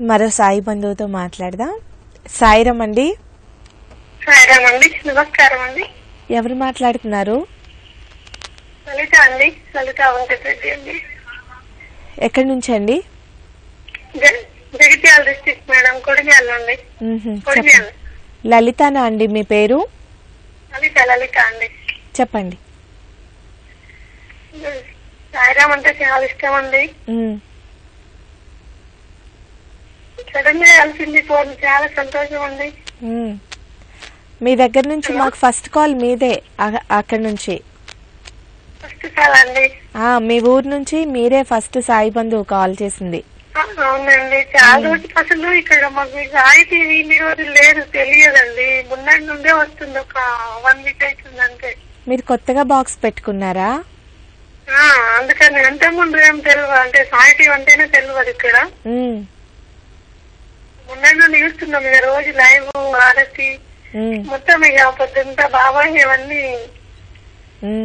మరో సాయి బంధువుతో మాట్లాడదాం. సాయిరామ్ అండి. సాయిరామ్ అండి, నమస్కారం అండి. ఎవరు మాట్లాడుతున్నారు? లలిత అండి, లలిత వెంకటరెడ్డి అండి. ఎక్కడి నుంచి అండి? జగిత్యాల డిస్ట్రిక్ట్ మేడం, కొడిమ్యాల అండి. లలితానా అండి మీ పేరు? లలిత, లలిత అండి. చెప్పండి. సాయిరామ్ అంటే చాలా ఇష్టం అండి. సడన్ గా కలిసింది ఫోన్, చాలా సంతోషం అండి. మీ దగ్గర నుంచి మాకు ఫస్ట్ కాల్ మీదే, అక్కడి నుంచి ఫస్ట్ కాల్ అండి. మీ ఊరు నుంచి మీరే ఫస్ట్ సాయి బంధువు కాల్ చేసింది. అవునండి, చాలా రోజులు అసలు ఇక్కడ మాకు సాయి టీవీ ఇన్ని రోజులు లేదు, తెలియదండి. మొన్నటి నుండే వస్తుంది, ఒక 1 వీక్ అవుతుంది అంతే. మీరు కొత్తగా బాక్స్ పెట్టుకున్నారా? అందుకని అంతే, ముందు ఏం తెలియదు, అంటే సాయి టీవీ అంటేనే తెలియదు ఇక్కడ. మొన్నటి నుండి చూస్తున్నాం ఇక రోజు లైవ్ ఆరతి మొత్తం, ఇక పొద్దుంతా బాబాయ్ ఇవన్నీ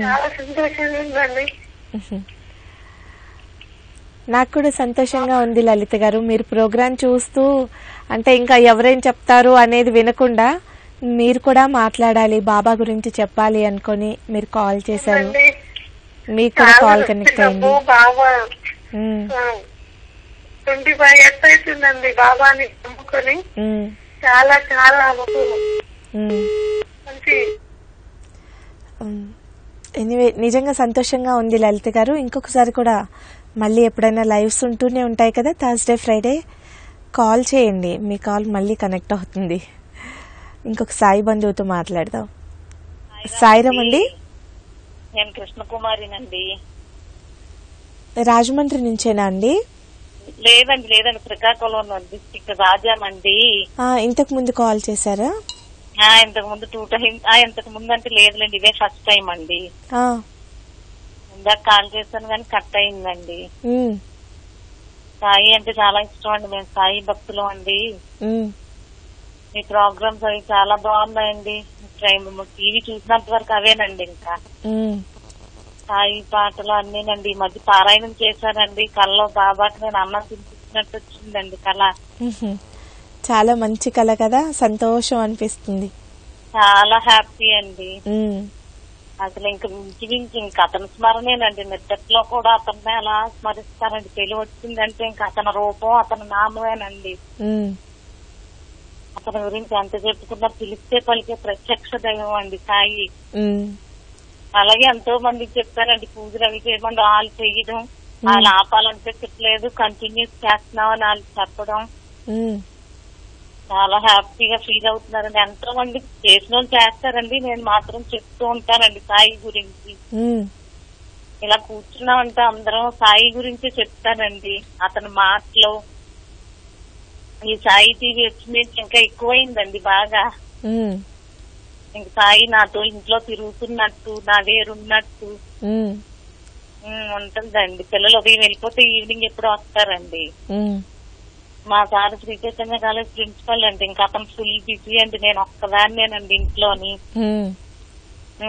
చాలా సంతోషంగా ఉందండి. నాకు కూడా సంతోషంగా ఉంది లలిత గారు. మీరు ప్రోగ్రాం చూస్తూ అంటే ఇంకా ఎవరేం చెప్తారు అనేది వినకుండా మీరు కూడా మాట్లాడాలి, బాబా గురించి చెప్పాలి అనుకొని మీరు కాల్ చేశారు. మీకు కూడా కాల్ కనెక్ట్ అయింది. 25 years అవుతుందండి బాబాని నమ్ముకొని. చాలా చాలా మంచి. ఎనీవే, నిజంగా సంతోషంగా ఉంది లలిత గారు. ఇంకొకసారి కూడా మళ్ళీ ఎప్పుడైనా లైవ్స్ ఉంటూనే ఉంటాయి కదా, థర్స్డే ఫ్రైడే కాల్ చేయండి, మీ కాల్ మళ్ళీ కనెక్ట్ అవుతుంది. ఇంకొక సాయి బంధువుతో మాట్లాడదాం. సాయిరామ్ అండి. నేను కృష్ణకుమారినండి. రాజమండ్రి నుంచేనా అండి? లేదండి, లేదండి, శ్రీకాకుళం డిస్ట్రిక్ట్ రాజామండి. ఇంతకు ముందు కాల్ చేశారా? ఇంతకు ముందు 2 times. ఇంతకు ముందు అంటే లేదులేండి, ఇదే ఫస్ట్ టైం అండి. ఇందాక కాల్ చేశాను కానీ కట్ అయిందండి. సాయి అంటే చాలా ఇష్టం అండి, మేము సాయి భక్తులు అండి. మీ ప్రోగ్రామ్స్ అవి చాలా బాగున్నాయండి. టీవీ చూసినంత వరకు అవేనండి. ఇంకా సాయి పాటలు అన్నీనండి. ఈ మధ్య పారాయణం చేశానండి, కళ్ళలో బాబాకి నేను అన్నం తినిపించినట్టు వచ్చిందండి కళ. చాలా మంచి కళ కదా, సంతోషం అనిపిస్తుంది. చాలా హ్యాపీ అండి. అసలు ఇంక అతని స్మరణేనండి. నిద్రలో కూడా అతన్ని అలా స్మరిస్తారండి. తెలివి వచ్చిందంటే ఇంకా అతని రూపం, అతని నామమేనండి. అతని గురించి ఎంత చెప్పుకున్నా పిలిస్తే పలికే ప్రత్యక్ష దైవం అండి సాయి. అలాగే ఎంతో మందికి చెప్పారండి, పూజలు అవి చేయమని వాళ్ళు చేయడం, వాళ్ళు ఆపాలంటే చెప్పలేదు, కంటిన్యూస్ చేస్తున్నామని వాళ్ళు చెప్పడం. చాలా హ్యాపీగా ఫీల్ అవుతున్నారండి. ఎంతో మంది చేసిన వాళ్ళు చేస్తారండి, నేను మాత్రం చెప్తూ ఉంటానండి సాయి గురించి. ఇలా కూర్చున్నామంటే అందరం సాయి గురించే చెప్తానండి. అతని మాటలు ఈ సాయి టీవీ వచ్చి ఇంకా ఎక్కువైందండి బాగా. ఇంక సాయి నాతో ఇంట్లో తిరుగుతున్నట్టు, నా వేరున్నట్టు ఉంటుందండి. పిల్లలు ఉదయం వెళ్ళిపోతే ఈవినింగ్ ఎప్పుడు వస్తారండి. మా sir Sri Chaitanya college principal అండి. ఇంకా అతను ఫుల్ బిజీ అండి, నేను ఒక్కదాన్నేనండి ఇంట్లోని.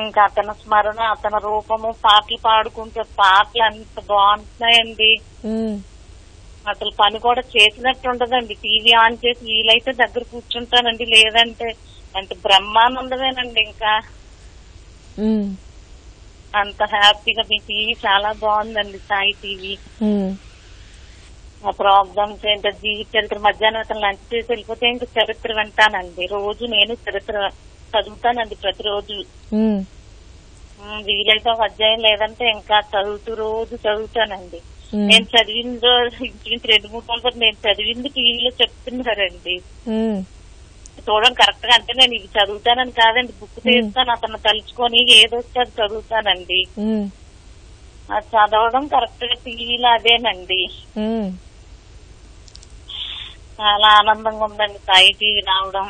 ఇంకా అతని స్మరణ, అతని రూపము, పాటలు పాడుకుంటే పాటలు అంత బాగుంటున్నాయండి. అసలు పని కూడా చేసినట్టు ఉండదండి. టీవీ ఆన్ చేసి వీలైతే దగ్గర కూర్చుంటానండి, లేదంటే అంటే బ్రహ్మానందమేనండి. ఇంకా అంత హ్యాపీగా మీ టీవీ చాలా బాగుందండి, సాయి టీవీ. ఆ ప్రోగ్రామ్స్ ఏంటో జీవిత చరిత్ర, మధ్యాహ్నం అతను లంచ్ చేసి వెళ్ళిపోతే ఇంకా చరిత్ర వింటానండి. రోజు నేను చరిత్ర చదువుతానండి ప్రతిరోజు. వీలైతే ఒక అధ్యాయం లేదంటే ఇంకా రోజు చదువుతానండి. నేను చదివిన రోజు ఇంచుమించు 2-3 రోజులు నేను చదివింది టీవీలో చెప్తున్నారండి. చూడడం కరెక్ట్ గా, అంటే నేను ఇది చదువుతానని కాదండి, బుక్ తీస్తాను అతను తలుచుకొని ఏదొస్తే అది చదువుతానండి. అది చదవడం కరెక్ట్ గా టీవీలో అదేనండి. చాలా ఆనందంగా ఉందండి సాయి టీవీ రావడం.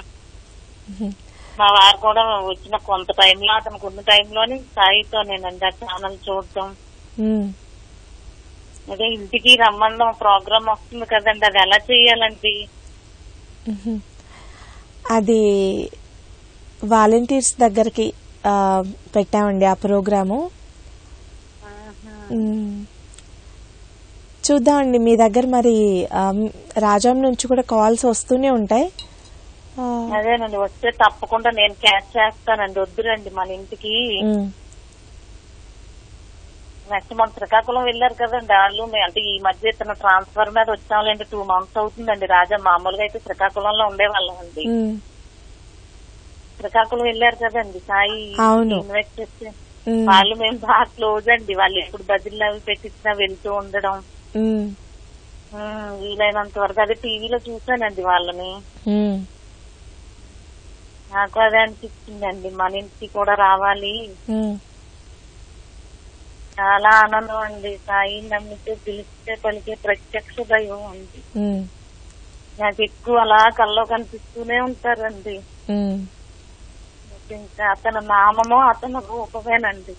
మా వారు కూడా వచ్చిన కొంత టైంలో, అతనికి ఉన్న టైంలోని సాయితో నేనండి ఆ ఛానల్ చూడటం. అదే ఇంటికి రమ్మడం ప్రోగ్రామ్ వస్తుంది కదండి, అది ఎలా చెయ్యాలండి? అది వాలంటీర్స్ దగ్గరికి పెట్టామండి ఆ ప్రోగ్రాము. చూద్దామండి మీ దగ్గర మరి రాజాం నుంచి కూడా కాల్స్ వస్తూనే ఉంటాయి. అదేనండి, వస్తే తప్పకుండా నేను క్యాచ్ చేస్తానండి. వద్దురండి మన ఇంటికి. నెక్స్ట్ మన శ్రీకాకుళం వెళ్ళారు కదండి వాళ్ళు. అంటే ఈ మధ్య తన ట్రాన్స్ఫర్ మీద వచ్చాములేండి. 2 months అవుతుందండి. రాజా మామూలుగా అయితే శ్రీకాకుళంలో ఉండేవాళ్ళం అండి. శ్రీకాకుళం వెళ్ళారు కదండి సాయి, ఇన్వైట్ చేస్తే వాళ్ళు మేము బాగా క్లోజ్ అండి. వాళ్ళు ఎప్పుడు బదిలీ అవి పెట్టించినా వెళ్తూ ఉండడం, వీలైనంత వరకు అదే టీవీలో చూసానండి వాళ్ళని. నాకు అదే అనిపించిందండి, మన ఇంటికి కూడా రావాలి. చాలా ఆనందం అండి. సాయి నమ్మితే పిలిస్తే పలికే ప్రత్యక్ష దైవం అండి. నాకు ఎక్కువ అలా కల్లో కనిపిస్తూనే ఉంటారండి. ఇంకా అతని నామము అతని రూపమేనండి,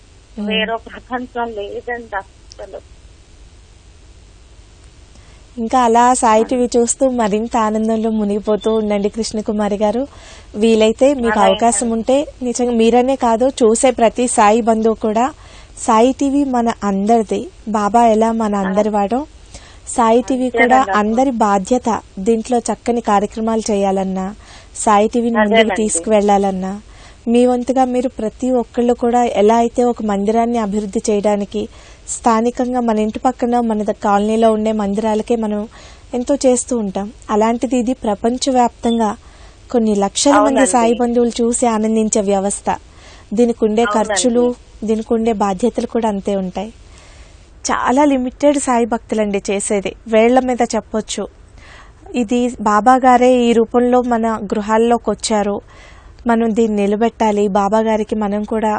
వేరే ప్రపంచం లేదండి అసలు. ఇంకా అలా సాయి టీవీ చూస్తూ మరింత ఆనందంలో మునిగిపోతూ ఉండండి కృష్ణకుమారి గారు. వీలైతే మీకు అవకాశం ఉంటే నిజంగా మీరనే కాదు, చూసే ప్రతి సాయి బంధువు కూడా సాయి టీవీ మన అందరిది. బాబా ఎలా మన అందరి వాడో సాయి టీవీ కూడా అందరి బాధ్యత. దీంట్లో చక్కని కార్యక్రమాలు చేయాలన్నా, సాయి టీవీని ముందుకు తీసుకువెళ్లాలన్నా మీ వంతుగా మీరు ప్రతి ఒక్కళ్ళు కూడా ఎలా అయితే ఒక మందిరాన్ని అభివృద్ధి చేయడానికి స్థానికంగా మన ఇంటి పక్కన మన కాలనీలో ఉండే మందిరాలకే మనం ఎంతో చేస్తూ ఉంటాం. అలాంటిది ఇది ప్రపంచవ్యాప్తంగా కొన్ని లక్షల మంది సాయి బంధువులు చూసి ఆనందించే వ్యవస్థ. దీనికి ఉండే ఖర్చులు, దీనికి ఉండే బాధ్యతలు కూడా అంతే ఉంటాయి. చాలా లిమిటెడ్ సాయి భక్తులండి చేసేది, వేళ్ల మీద చెప్పొచ్చు. ఇది బాబా గారే ఈ రూపంలో మన గృహాల్లోకి వచ్చారు, మనం దీన్ని నిలబెట్టాలి, బాబా గారికి మనం కూడా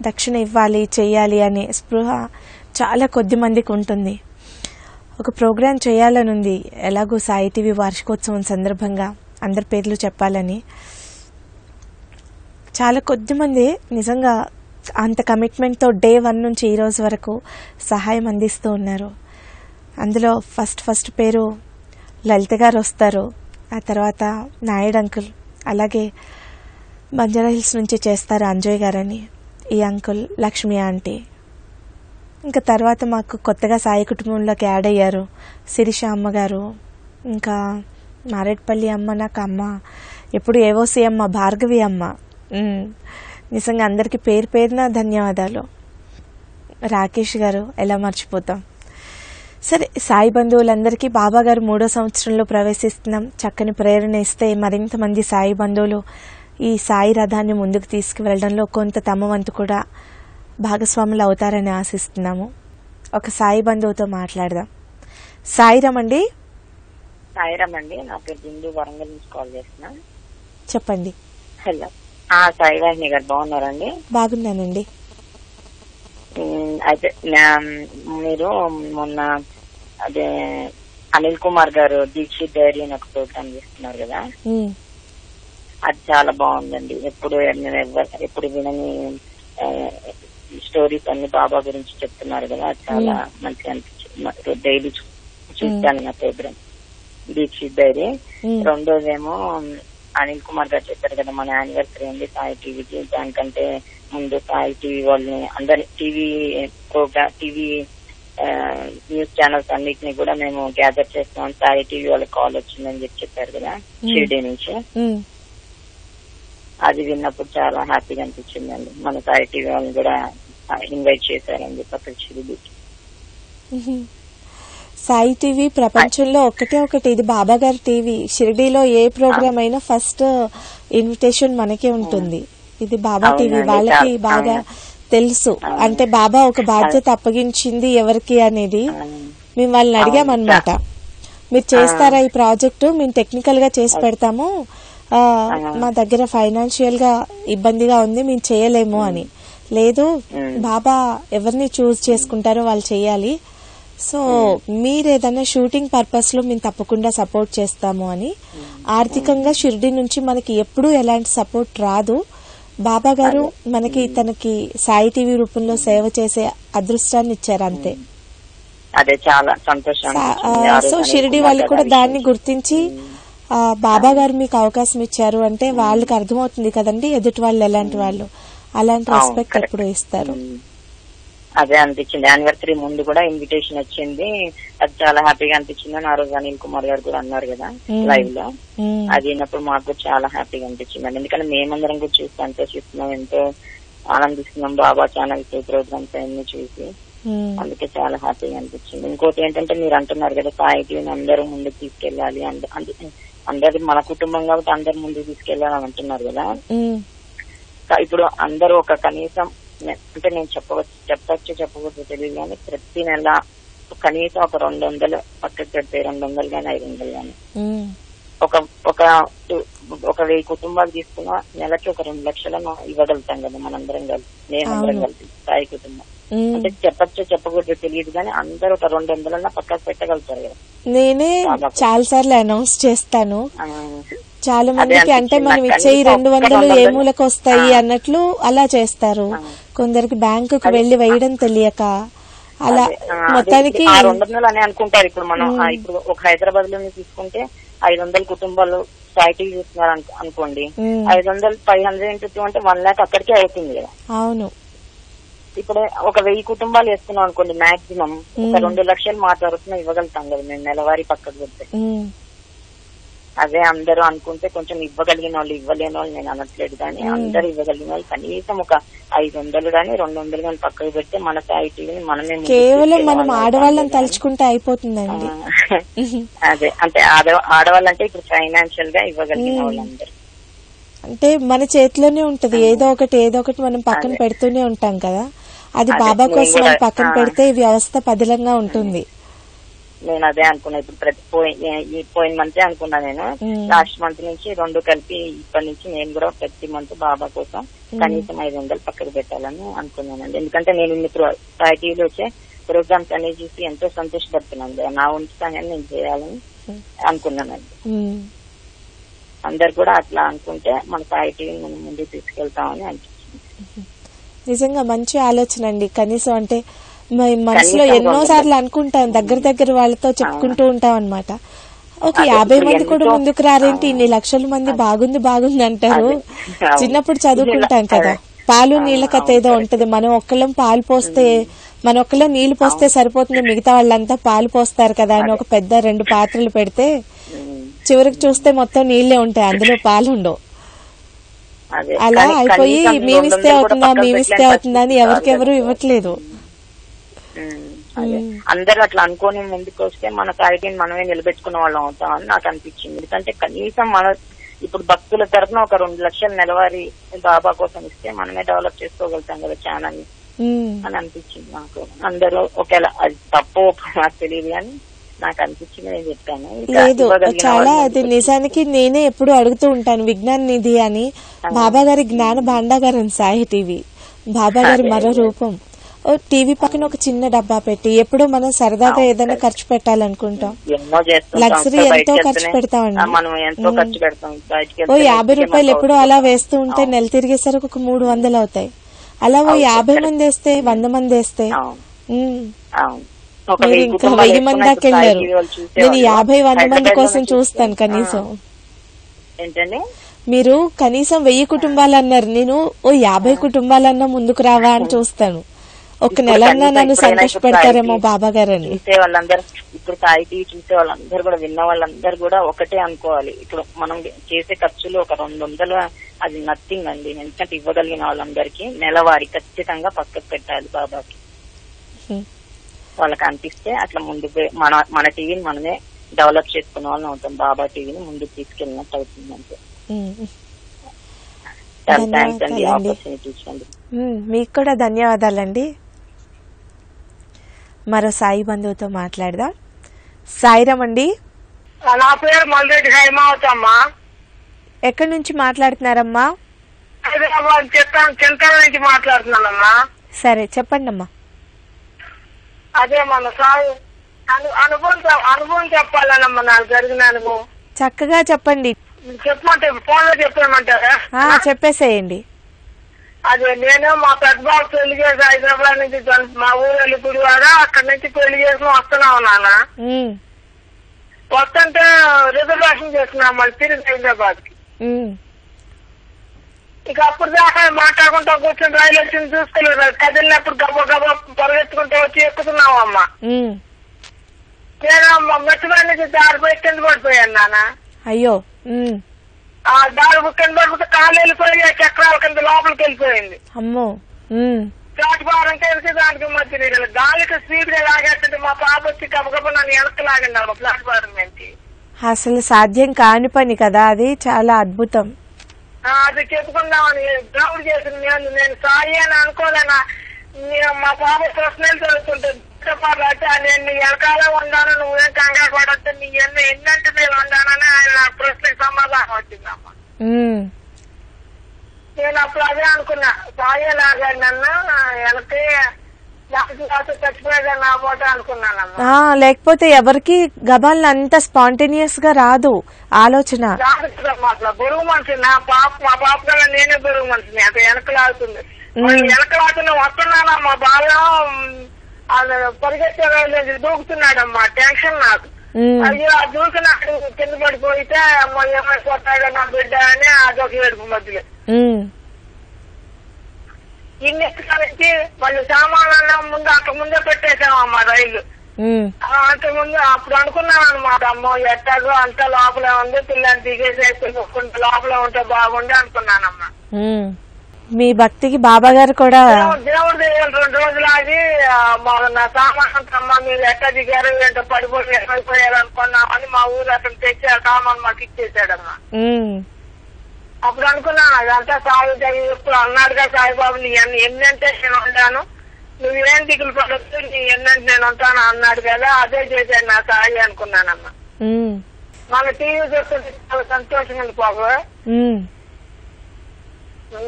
దక్షిణ ఇవ్వాలి, చెయ్యాలి అనే స్పృహ చాలా కొద్ది మందికి ఉంటుంది. ఒక ప్రోగ్రాం చేయాలని ఉంది, ఎలాగో సాయి టీవీ వార్షికోత్సవం సందర్భంగా అందరి పేర్లు చెప్పాలని. చాలా కొద్ది మంది నిజంగా అంత కమిట్మెంట్తో డే 1 నుంచి ఈ రోజు వరకు సహాయం అందిస్తూ ఉన్నారు. అందులో ఫస్ట్ పేరు లలిత గారు వస్తారు, ఆ తర్వాత నాయుడు అంకుల్, అలాగే బంజారా హిల్స్ నుంచి చేస్తారు అంజయ్ గారని ఈ అంకుల్, లక్ష్మి ఆంటీ. ఇంకా తర్వాత మాకు కొత్తగా సాయి కుటుంబంలోకి యాడ్ అయ్యారు శిరీష అమ్మగారు, ఇంకా మారేడ్పల్లి అమ్మ, నాకు అమ్మ ఎప్పుడు ఏవోసి అమ్మ, భార్గవి అమ్మ. నిజంగా అందరికీ పేరు పేరున ధన్యవాదాలు. రాకేష్ గారు ఎలా మర్చిపోతాం. సరే, సాయి బంధువులందరికీ బాబా గారు 3వ సంవత్సరంలో ప్రవేశిస్తున్నాం. చక్కని ప్రేరణ ఇస్తే మరింత మంది సాయి బంధువులు ఈ సాయి రథాన్ని ముందుకు తీసుకువెళ్లడంలో కొంత తమ వంతు కూడా భాగస్వాములు అవుతారని ఆశిస్తున్నాము. ఒక సాయి బంధువుతో మాట్లాడదాం. సాయిరామ్ అండి. సాయిరామ్ అండి, నా పేరు బిందు, వరంగల్ నుంచి కాల్ చేస్తున్నా. చెప్పండి. హలో, సాయి వాహిని గారు బాగున్నారండి? బాగున్నానండి. అయితే మీరు మొన్న అదే అనిల్ కుమార్ గారు దీక్షిత్ డైరీ అని ఒక ప్రోగ్రామ్ చేస్తున్నారు కదా, అది చాలా బాగుందండి. ఎప్పుడు వినని స్టోరీస్ అన్ని బాబా గురించి చెప్తున్నారు కదా, చాలా మంచిగా అనిపించింది. డైలీ చూస్తాను నా ప్రోగ్రామ్ దీక్షిత్ డైరీ. రెండోదేమో అనిల్ కుమార్ గారు చెప్పారు కదా, మన యానివర్సరీ ఉంది సాయి టీవీకి, దానికంటే ముందు సాయి టీవీ వాళ్ళని అందరి టీవీ న్యూస్ ఛానల్స్ అన్నిటిని కూడా మేము గ్యాదర్ చేస్తాం, సాయి టీవీ వాళ్ళకి కాల్ వచ్చిందని చెప్పారు కదా షిర్డీ నుంచి. అది విన్నప్పుడు చాలా హ్యాపీగా అనిపించిందండి. మన సాయి టీవీ వాళ్ళని కూడా ఇన్వైట్ చేశారని చెప్పి అక్కడ షిర్డీకి. సాయి టీవీ ప్రపంచంలో ఒకటి, ఇది బాబా గారి టీవీ. షిర్డీలో ఏ ప్రోగ్రామ్ అయినా ఫస్ట్ ఇన్విటేషన్ మనకే ఉంటుంది. ఇది బాబా టీవీ వాళ్ళకి బాగా తెలుసు. అంటే బాబా ఒక బాధ్యత అప్పగించింది ఎవరికి అనేది మేము వాళ్ళని అడిగామన్నమాట. మీరు చేస్తారా ఈ ప్రాజెక్టు, మేము టెక్నికల్ గా చేసి పెడతాము, మా దగ్గర ఫైనాన్షియల్ గా ఇబ్బందిగా ఉంది, మేము చేయలేము అని. లేదు, బాబా ఎవరిని చూస్ చేసుకుంటారో వాళ్ళు చేయాలి, సో మీరు ఏదైనా షూటింగ్ పర్పస్ లో మేము తప్పకుండా సపోర్ట్ చేస్తాము అని. ఆర్థికంగా షిర్డీ నుంచి మనకి ఎప్పుడూ ఎలాంటి సపోర్ట్ రాదు. బాబా గారు మనకి తనకి సాయి టీవీ రూపంలో సేవ చేసే అదృష్టాన్ని ఇచ్చారు అంతే. అదే చాలా సంతోషం. సో షిర్డీ వాళ్ళు కూడా దాన్ని గుర్తించి బాబా గారు మీకు అవకాశం ఇచ్చారు అంటే వాళ్ళకి అర్థమవుతుంది కదండి ఎదుటి వాళ్ళు ఎలాంటి వాళ్ళు, అలాంటి రెస్పెక్ట్ ఎప్పుడు ఇస్తారు. అదే అనిపించింది. యానివర్సరీ ముందు కూడా ఇన్విటేషన్ వచ్చింది, అది చాలా హ్యాపీగా అనిపించింది అని ఆ రోజు అనిల్ కుమార్ గారు కూడా అన్నారు కదా లైవ్ లో. అది విన్నప్పుడు మాకు చాలా హ్యాపీగా అనిపించింది అండి. ఎందుకంటే మేమందరం కూడా చూసి సంతోషిస్తున్నాం, ఎంతో ఆనందిస్తున్నాం బాబా ఛానల్ ప్రోగ్రామ్స్ అన్ని చూసి. అందుకే చాలా హ్యాపీగా అనిపించింది. ఇంకోటి ఏంటంటే మీరు అంటున్నారు కదా సాయిటీని అందరూ ముందుకు తీసుకెళ్ళాలి, అందరు మన కుటుంబం కాబట్టి అందరు ముందుకు తీసుకెళ్లాలని అంటున్నారు కదా. ఇప్పుడు అందరూ ఒక కనీసం అంటే నేను చెప్పచ్చు చెప్పవచ్చు తెలియదు కానీ ప్రతి నెల కనీసం ఒక 200 పక్కకు పెడితే 200 గానీ 500 గానీ ఒక 1000 కుటుంబాలు తీసుకున్నా నెలకి ఒక 2 లక్షలను ఇవ్వగలుగుతాం కదా మనందరం కలిసి, మేమందరం కలిసి సాయి కుటుంబం. అంటే చెప్పచ్చు చెప్పకూడదు తెలియదు కానీ అందరూ ఒక 200 పక్కకు పెట్టగలుగుతారు కదా. నేనే చాలా సార్లు అనౌన్స్ చేస్తాను చాలా మందికి, అంటే మనం ఇచ్చే 200 ఏ మూలకు వస్తాయి అన్నట్లు అలా చేస్తారు. కొందరికి బ్యాంకుకు వెళ్లి వేయడం తెలియక అలా మొత్తానికి 200 అని అనుకుంటారు. ఇప్పుడు మనం ఇప్పుడు ఒక హైదరాబాద్ లో తీసుకుంటే 500 కుటుంబాలు సాయిటీ చూస్తున్నారు అనుకోండి, 500 500 into 2 అంటే 1 lakh అక్కడికే అవుతుంది కదా. అవును. ఇప్పుడు ఒక 1000 కుటుంబాలు వేస్తున్నాం అనుకోండి, మాక్సిమం ఒక 2 లక్షలు మా తరఫున ఇవ్వగలుగుతాం కదా మేము నెలవారీ పక్కకు పెడితే. అదే అందరూ అనుకుంటే కొంచెం ఇవ్వగలిగిన వాళ్ళు ఇవ్వలేని వాళ్ళు నేను అనట్లేదు కానీ అందరూ ఇవ్వగలిగిన వాళ్ళు కనీసం ఒక 500 గానీ 200 గానీ పక్కకు పెడితే మన సాయిటీని మనమే కేవలం మనం ఆడవాళ్ళని తలుచుకుంటే అయిపోతుందండి. అదే అంటే ఆడవాళ్ళంటే ఇప్పుడు ఫైనాన్షియల్ గా ఇవ్వగలిగిన వాళ్ళందరూ అంటే మన చేతిలోనే ఉంటది, ఏదో ఒకటి మనం పక్కన పెడుతూనే ఉంటాం కదా. అది బాబా కోసం పక్కన పెడితే ఈ వ్యవస్థ పదిలంగా ఉంటుంది. నేను అదే అనుకున్నా. ఇప్పుడు పోయిన మంతే అనుకున్నా నేను, లాస్ట్ మంత్ నుంచి 2 కలిపి ఇప్పటి నుంచి నేను కూడా ప్రతి మంత్ బాబా కోసం కనీసం 500 పక్కకు పెట్టాలని అనుకున్నానండి. ఎందుకంటే నేను ఇప్పుడు సాయిటీలో వచ్చే ప్రోగ్రామ్స్ అన్ని చూసి ఎంతో సంతోషపడుతున్నాను. నా వంతుగానే నేను చేయాలని అనుకున్నానండి. అందరు కూడా అట్లా అనుకుంటే మన సాయిటీని మనం ముందుకు తీసుకెళ్తామని అనిపించింది. నిజంగా మంచి ఆలోచన అండి. కనీసం అంటే మనసులో ఎన్నో సార్లు అనుకుంటాం, దగ్గర వాళ్ళతో చెప్పుకుంటూ ఉంటాం అనమాట. ఓకే 50 మంది కూడా ముందుకు రారేంటి, ఇన్ని లక్షల మంది బాగుంది అంటారు. చిన్నప్పుడు చదువుకుంటాం కదా, పాలు నీళ్ల కథ ఏదో ఉంటది. మనం ఒక్కళ్ళం పాలు పోస్తే మన ఒక్కళ్ళం నీళ్లు పోస్తే సరిపోతుంది, మిగతా వాళ్ళంతా పాలు పోస్తారు కదా అని ఒక పెద్ద 2 పాత్రలు పెడితే చివరికి చూస్తే మొత్తం నీళ్లే ఉంటాయి, అందులో పాలు ఉండవు. అలా అయిపోయి మేమిస్తే అవుతుందా అని ఎవరికెవరు ఇవ్వట్లేదు. అందరూ అట్లా అనుకోని ముందుకు వస్తే మన సాయిటీని మనమే నిలబెట్టుకున్న వాళ్ళం అవుతామని నాకు అనిపించింది. ఎందుకంటే కనీసం మన ఇప్పుడు భక్తుల తరఫున ఒక 2 లక్షల నెలవారీ బాబా కోసం ఇస్తే మనమే డెవలప్ చేసుకోగలుగుతాం కదా ఛానల్ అని అనిపించింది నాకు. అందరూ ఒకేలా అది తప్పు నాకు తెలియదు కానీ నాకు అనిపించింది నేను చెప్పాను. లేదు చాలా అది నిజానికి నేనే ఎప్పుడు అడుగుతూ ఉంటాను, విజ్ఞాన నిధి అని బాబా గారి జ్ఞాన భాండాగారం సాయి టీవీ, బాబా గారి మరో రూపం. టీవీ పక్కన ఒక చిన్న డబ్బా పెట్టి ఎప్పుడు మనం సరదాగా ఏదైనా ఖర్చు పెట్టాలనుకుంటాం, లగ్జరీ ఎంతో ఖర్చు పెడతామండి. ఓ 50 రూపాయలు ఎప్పుడో అలా వేస్తూ ఉంటే నెల తిరిగేసరికి ఒక 300 అవుతాయి. అలా ఓ 50 మంది వేస్తే 100 మంది వేస్తే మీరు ఇంకా 1000 మంది దాకా వెళ్ళారు. నేను 50-100 మంది కోసం చూస్తాను కనీసం. మీరు కనీసం 1000 కుటుంబాలు అన్నారు, నేను ఓ 50 కుటుంబాలన్నా ముందుకు రావా అని చూస్తాను. ఒక నెలన్నా నన్ను సంతోష పెడతారేమో బాబా గారని. చూసే వాళ్ళందరూ ఇప్పుడు సాయిటీ చూసే వాళ్ళందరూ కూడా విన్న వాళ్ళందరూ కూడా ఒకటే అనుకోవాలి, ఇప్పుడు మనం చేసే ఖర్చులు ఒక 200 అది నథింగ్ అండి. ఎందుకంటే ఇవ్వగలిగిన వాళ్ళందరికీ నెలవారీ ఖచ్చితంగా పక్కకు పెట్టాలి బాబాకి. వాళ్ళకి అనిపిస్తే అట్లా ముందుకు మన టీవీని మనమే డెవలప్ చేసుకున్న వాళ్ళని అవుతాం, బాబా టీవీని ముందుకు తీసుకెళ్ళినట్టు అవుతుంది అంతే. మీకు కూడా ధన్యవాదాలండి. మరో సాయి బంధువుతో మాట్లాడదాం. సాయిరామ్ అండి. నా పేరు మల్రెడ్డి హైమావతి అమ్మా. ఎక్కడి నుంచి మాట్లాడుతున్నారమ్మా? హైదరాబాద్ చెంతల నుంచి మాట్లాడుతున్నానమ్మా. సరే చెప్పండి అమ్మా. అదే మన సాయి అనుభవం చెప్పాలనమ్మా, నాకు జరిగిన అనుభవం. చక్కగా చెప్పండి. చెప్పమంటే ఫోన్ లో చెప్పమంటారా? చెప్పేసేయండి. అదే నేను మా పెద్ద బాబు పెళ్లి చేసి హైదరాబాద్ నుంచి మా ఊరు వెళ్ళి గుడివాడ, అక్కడి నుంచి పెళ్లి చేసుకుని వస్తున్నావు నాన్న. వస్తుంటే రిజర్వేషన్ చేసుకున్నాం మళ్ళీ తిరిగి హైదరాబాద్ కి. ఇక అప్పుడు దాకా మాట్లాడుకుంటా కూర్చొని రైలు వచ్చింది చూసుకోలేదు. కదిలినప్పుడు గబ గబ పరిగెత్తుకుంటూ వచ్చి ఎక్కుతున్నావు అమ్మ. నేను మెట్ల నుంచి దారిపోయి కింద పడిపోయాను నాన్న. అయ్యో. ఆ దారి కింద పడిపోతే కాలు వెళ్ళిపోయి చక్రాల కింద లోపలికి వెళ్ళిపోయింది. అమ్మో. ప్లాట్ఫారం కిందకి దానికి మధ్య గాలికి స్పీడ్ గా లాగేస్తుంటే మా పాప వచ్చి గబగబ నన్ను వెనక్కి లాగింది అమ్మ ప్లాట్ఫారం నుంచి. అసలు సాధ్యం కాని పని కదా అది, చాలా అద్భుతం. అది చెప్పుకుందామని గ్రౌండ్ చేసిన నేను సాయి అని అనుకోలేనా. మా పాప ప్రశ్నలు చదువుతుంటే నేను నీ వెనకాల ఉన్నాను, నువ్వేం కంగారు పడద్దు, నీ ఎన్నంటే నేను ఉన్నానని ఆయన ప్రశ్నకి సమాధానం వచ్చిందమ్మా. నేను అప్పుడు అదే అనుకున్నా, సాయి లాగా నన్ను వెనక్కి చచ్చిపోయేదా నా పోతే అనుకున్నానమ్మా. లేకపోతే ఎవరికి గబాల్ అంత స్పాంటేనియస్ గా రాదు ఆలోచన. అట్లా బరువు మనిషి మా పాప కన్నా నేనే బరువు మనిషిని. అంత వెనకలాడుతుంది, వెనకలాడుతున్నా వస్తున్నానమ్మా. బాగా పరిగెత్తే దూకుతున్నాడమ్మా. టెన్షన్ నాకు. అయ్యో ఆ దూకినాడు కింద పడిపోయితే అమ్మ ఏమైపోతాడో నా బిడ్డ అని అదొక ఏడుపు మధ్యలో. ఇన్ని నుంచి మళ్ళీ సామాన్లు ముందు అంత ముందే పెట్టేసామమ్మా రైలు. అంత ముందు అప్పుడు అనుకున్నాను అనమాట, అమ్మో ఎట్టాగో అంతా లోపలే ఉంది, పిల్లల్ని దిగేసేసి లోపలే ఉంటే బాగుండి అనుకున్నానమ్మా. మీ భక్తికి బాబా గారు కూడా దేవుడు 2 రోజులు ఆగి నా సామాన్ అమ్మా మీరు ఎట్లా దిగారు ఏంటో పడిపోయి ఏమైపోయారు అనుకున్నామని మా ఊరు అతను తెచ్చి ఆ సామాన్ మాకు ఇచ్చేసాడమ్మా. అప్పుడు అనుకున్నాను అదంతా సాయి ఎప్పుడు అన్నాడుగా సాయిబాబు నీ ఎన్నంటే నేను ఉంటాను, నువ్వేం దిగులు పడొద్దు, నీ ఎన్నంటే నేను ఉంటాను అన్నాడు కదా, అదే చేశాడు నా సాయి అనుకున్నానమ్మా. మన టీవీ చూస్తుంటే చాలా సంతోషంగా ఉంది బాబు.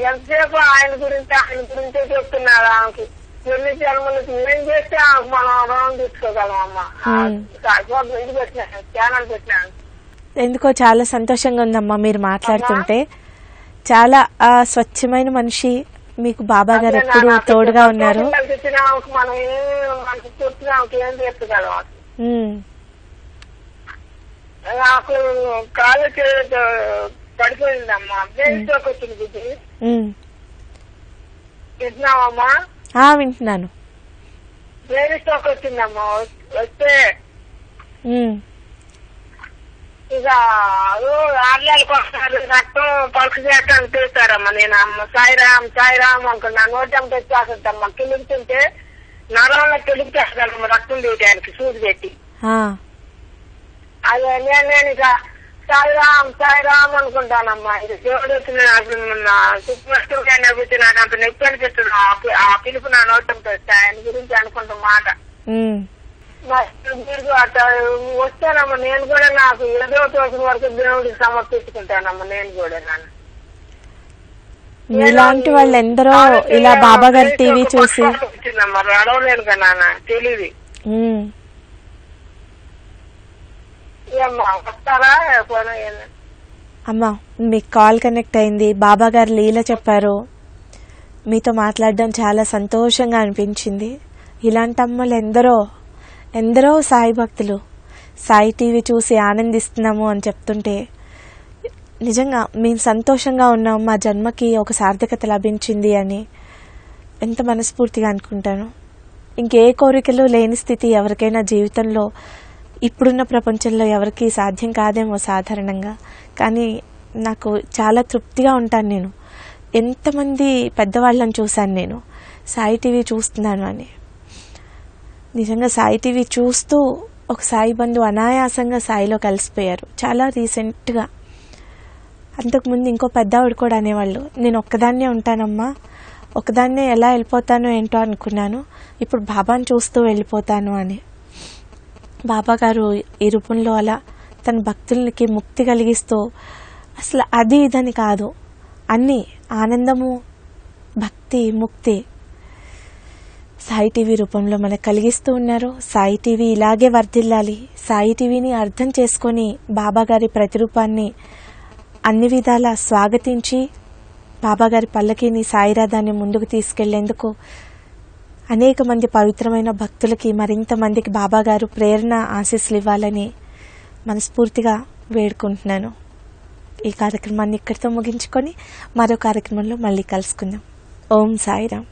ఎంతసేపు ఆయన గురించే చెప్తున్నాడు. ఆమెకి ఎన్ని జన్మలకి ఏం చేస్తే ఆమెకు మనం రుణం తీసుకోగలం అమ్మా. ఇది పెట్టినాను, ఛానల్ పెట్టినాను. ఎందుకో చాలా సంతోషంగా ఉందమ్మా మీరు మాట్లాడుతుంటే. చాలా స్వచ్ఛమైన మనిషి, మీకు బాబా గారు ఎప్పుడు తోడుగా ఉన్నారు. మనం మనకి చెప్తున్నా ఏం చెప్తుగలం. నాకు కాలు పడిపోయిందమ్మా, బ్రెయిన్ స్ట్రోక్ వచ్చింది బుద్ధి. వింటున్నావమ్మా? వింటున్నాను. బ్రెయిన్ స్ట్రోక్ వచ్చిందమ్మా. వస్తే ఇక ఆర్యాలకు వస్తారు, రక్తం పలుకు చేయడానికి తీస్తారమ్మా. నేను అమ్మ సాయిరామ్ సాయిరామ్ అనుకున్నా. నోటం తెచ్చేస్తుందమ్మా. కిలుగుతుంటే నరంలో కిలుగుతేస్తానమ్మా రక్తం తీయడానికి సూది పెట్టి. అదే నేను ఇక సాయిరామ్ సాయిరామ్ అనుకుంటానమ్మా. ఇది దేవుడు వచ్చిన సుప్రస్తుగా నవ్వుతూ నాకు అంత నొప్పి అనిపిస్తుంది. ఆ పిలుపు నా నోటంతో ఆయన గురించి అనుకుంటా మాట. వస్తానమ్మా నేను కూడా, నాకు ఏదో తోసిన వరకు దేవుడికి సమర్పించుకుంటానమ్మా నేను కూడా. ఇలాంటి వాళ్ళు ఎందరో ఇలా బాబా గారి టీవీ చూసి వచ్చిందమ్మా, అడవలేను కదా నాన్న, తెలియదు. అమ్మా మీకు కాల్ కనెక్ట్ అయింది, బాబా గారు లీల చెప్పారు, మీతో మాట్లాడడం చాలా సంతోషంగా అనిపించింది. ఇలాంటి అమ్మలు ఎందరో సాయి భక్తులు సాయి టీవీ చూసి ఆనందిస్తున్నాము అని చెప్తుంటే నిజంగా మేము సంతోషంగా ఉన్నాం, మా జన్మకి ఒక సార్థకత లభించింది అని ఎంత మనస్ఫూర్తిగా అనుకుంటాను. ఇంకే కోరికలు లేని స్థితి ఎవరికైనా జీవితంలో ఇప్పుడున్న ప్రపంచంలో ఎవరికి సాధ్యం కాదేమో సాధారణంగా. కానీ నాకు చాలా తృప్తిగా ఉంటాను. నేను ఎంతమంది పెద్దవాళ్ళని చూశాను, నేను సాయి టీవీ చూస్తున్నాను అని. నిజంగా సాయి టీవీ చూస్తూ ఒక సాయి బంధు అనాయాసంగా సాయిలో కలిసిపోయారు చాలా రీసెంట్గా. అంతకుముందు ఇంకో పెద్దవాడు కూడా అనేవాళ్ళు, నేను ఒక్కదాన్నే ఉంటానమ్మా, ఒకదాన్నే ఎలా వెళ్ళిపోతానో ఏంటో అనుకున్నాను, ఇప్పుడు బాబాని చూస్తూ వెళ్ళిపోతాను అని. బాబా గారు ఈ రూపంలో అలా తన భక్తులకి ముక్తి కలిగిస్తూ, అసలు అది ఇదని కాదు, అన్నీ ఆనందము, భక్తి, ముక్తి సాయి టీవీ రూపంలో మనకు కలిగిస్తూ ఉన్నారు. సాయి టీవీ ఇలాగే వర్ధిల్లాలి. సాయి టీవీని అర్థం చేసుకొని బాబా గారి ప్రతిరూపాన్ని అన్ని విధాలా స్వాగతించి బాబాగారి పల్లకీని సాయిరాధాన్ని ముందుకు తీసుకెళ్లేందుకు అనేక మంది పవిత్రమైన భక్తులకి, మరింత మందికి బాబాగారు ప్రేరణ, ఆశీస్సులు ఇవ్వాలని మనస్ఫూర్తిగా వేడుకుంటున్నాను. ఈ కార్యక్రమాన్ని ఇక్కడితో ముగించుకొని మరో కార్యక్రమంలో మళ్ళీ కలుసుకుందాం. ఓం సాయిరామ్.